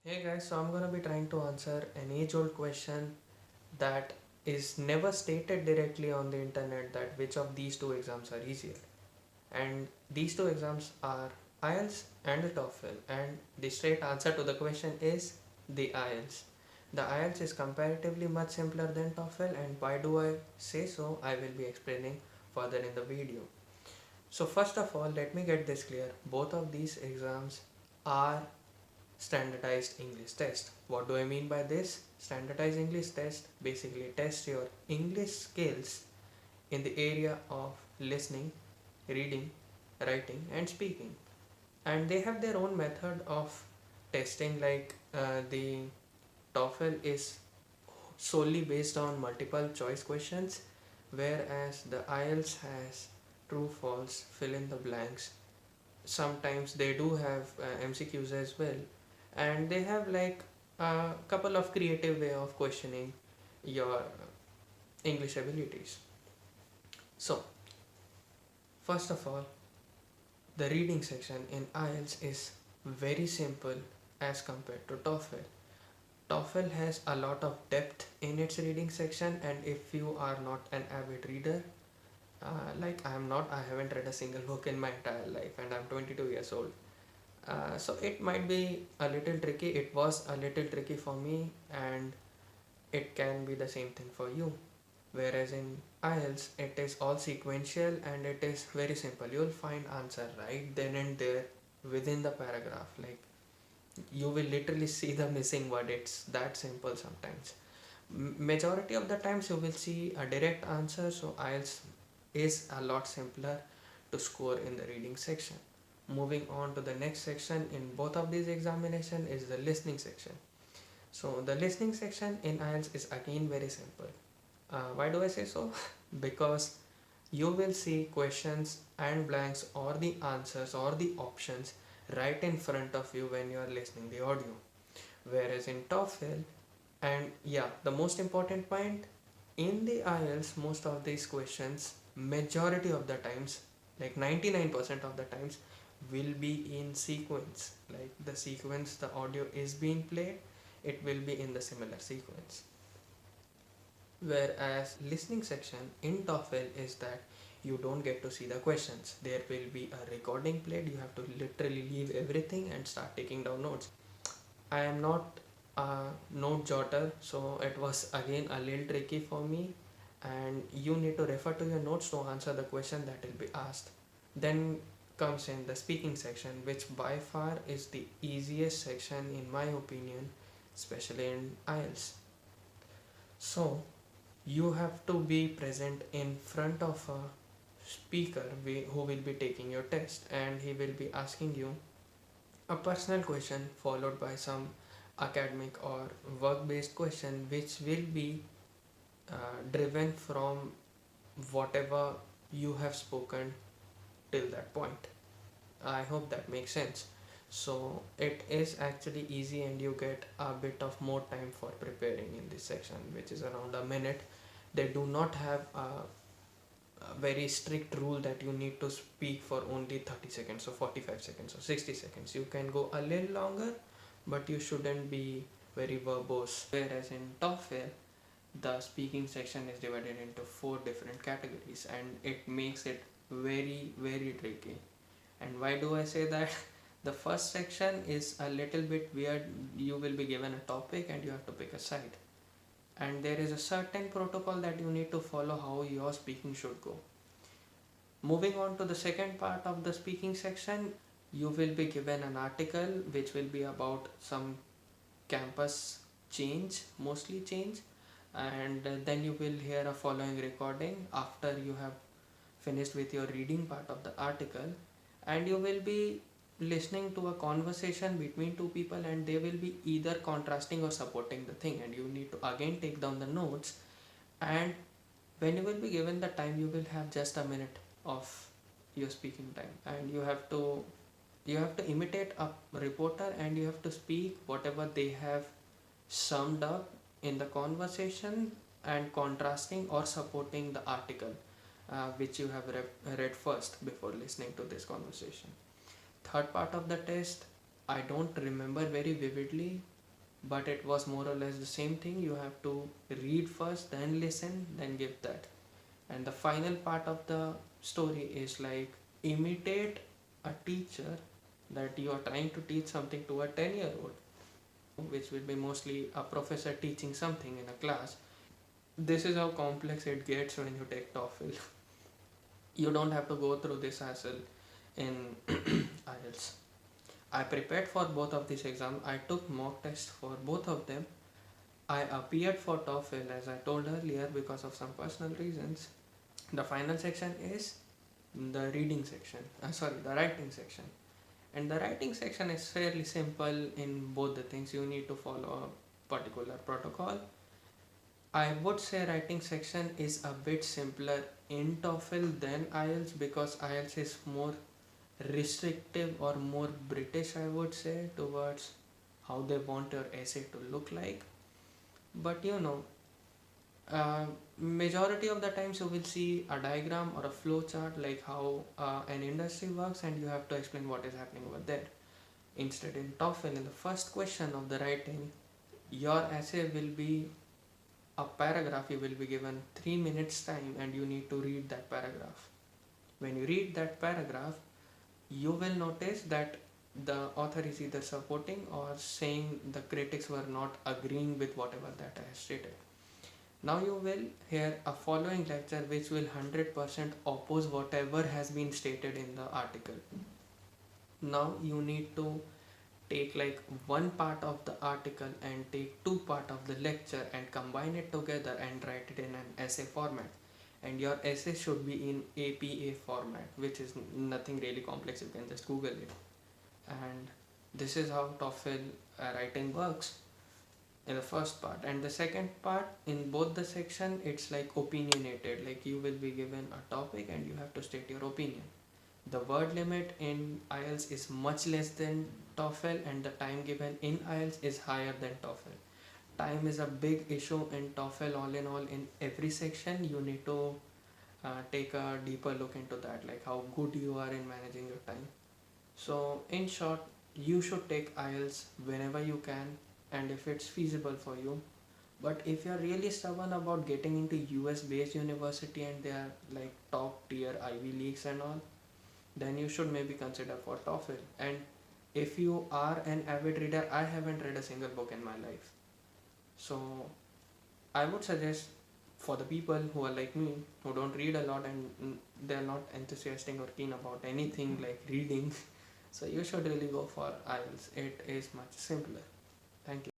Hey guys, so I'm gonna be trying to answer an age-old question that is never stated directly on the internet, that which of these two exams are easier. And these two exams are IELTS and the TOEFL, and the straight answer to the question is the IELTS. The IELTS is comparatively much simpler than TOEFL, and why do I say so? I will be explaining further in the video. So first of all, let me get this clear. Both of these exams are standardized English test. What do I mean by this? Standardized English test basically tests your English skills in the area of listening, reading, writing, and speaking. And they have their own method of testing, like the TOEFL is solely based on multiple choice questions, whereas the IELTS has true, false, fill in the blanks. Sometimes they do have MCQs as well, and they have like a couple of creative way of questioning your English abilities. So first of all, the reading section in IELTS is very simple as compared to TOEFL. TOEFL has a lot of depth in its reading section, and if you are not an avid reader, like I am not, I haven't read a single book in my entire life, and I'm 22 years old. So it might be a little tricky. It was a little tricky for me, and it can be the same thing for you. Whereas in IELTS, it is all sequential and it is very simple. You'll find answer right then and there within the paragraph. Like you will literally see the missing word. It's that simple sometimes. Majority of the times you will see a direct answer. So IELTS is a lot simpler to score in the reading section. Moving on to the next section in both of these examination is the listening section. So the listening section in IELTS is again very simple. Why do I say so? Because you will see questions and blanks or the answers or the options right in front of you when you are listening the audio. Whereas in TOEFL, and yeah, the most important point, in the IELTS, most of these questions, majority of the times, like 99% of the times, will be in sequence. Like the sequence the audio is being played, it will be in the similar sequence. Whereas listening section in TOEFL is that you don't get to see the questions. There will be a recording played. You have to literally leave everything and start taking down notes. I am not a note jotter, so it was again a little tricky for me. And you need to refer to your notes to answer the question that will be asked. Then comes in the speaking section, which by far is the easiest section in my opinion, especially in IELTS. So you have to be present in front of a speaker who will be taking your test, and he will be asking you a personal question followed by some academic or work based question, which will be driven from whatever you have spoken till that point. I hope that makes sense. So it is actually easy, and you get a bit of more time for preparing in this section, which is around a minute. They do not have a very strict rule that you need to speak for only 30 seconds or 45 seconds or 60 seconds. You can go a little longer, but you shouldn't be very verbose. Whereas in TOEFL, the speaking section is divided into four different categories, and it makes it very, very tricky. And why do I say that? The first section is a little bit weird. You will be given a topic and you have to pick a side, and there is a certain protocol that you need to follow how your speaking should go. Moving on to the second part of the speaking section, you will be given an article which will be about some campus change, mostly change, and then you will hear a following recording after you have finished with your reading part of the article, and you will be listening to a conversation between two people, and they will be either contrasting or supporting the thing, and you need to again take down the notes. And when you will be given the time, you will have just a minute of your speaking time, and you have to imitate a reporter, and you have to speak whatever they have summed up in the conversation, and contrasting or supporting the article which you have read first before listening to this conversation. Third part of the test, I don't remember very vividly, but it was more or less the same thing. You have to read first, then listen, then give that. And the final part of the story is like imitate a teacher, that you are trying to teach something to a 10-year-old, which will be mostly a professor teaching something in a class. This is how complex it gets when you take TOEFL. You don't have to go through this hassle in IELTS. I prepared for both of these exams. I took mock tests for both of them. I appeared for TOEFL as I told earlier because of some personal reasons. The final section is the reading section. The writing section. And the writing section is fairly simple in both the things. You need to follow a particular protocol. I would say writing section is a bit simpler in TOEFL than IELTS, because IELTS is more restrictive or more British, I would say, towards how they want your essay to look like. But majority of the times you will see a diagram or a flow chart, like how an industry works, and you have to explain what is happening over there. Instead, in TOEFL, in the first question of the writing, your essay will be a paragraph. You will be given 3 minutes time and you need to read that paragraph. When you read that paragraph, you will notice that the author is either supporting or saying the critics were not agreeing with whatever that I have stated. Now you will hear a following lecture which will 100% oppose whatever has been stated in the article. Now you need to take like one part of the article and take two part of the lecture and combine it together and write it in an essay format. And your essay should be in APA format, which is nothing really complex. You can just Google it. And this is how TOEFL writing works in the first part. And the second part, in both the section, it's like opinionated. Like you will be given a topic and you have to state your opinion. The word limit in IELTS is much less than TOEFL, and the time given in IELTS is higher than TOEFL. Time is a big issue in TOEFL. All in all, in every section you need to take a deeper look into that, like how good you are in managing your time. So in short, you should take IELTS whenever you can and if it's feasible for you. But if you're really stubborn about getting into US based university and they are like top tier Ivy Leagues and all, then you should maybe consider for TOEFL. And if you are an avid reader, I haven't read a single book in my life. So I would suggest, for the people who are like me, who don't read a lot and they're not enthusiastic or keen about anything like reading, so you should really go for IELTS. It is much simpler. Thank you.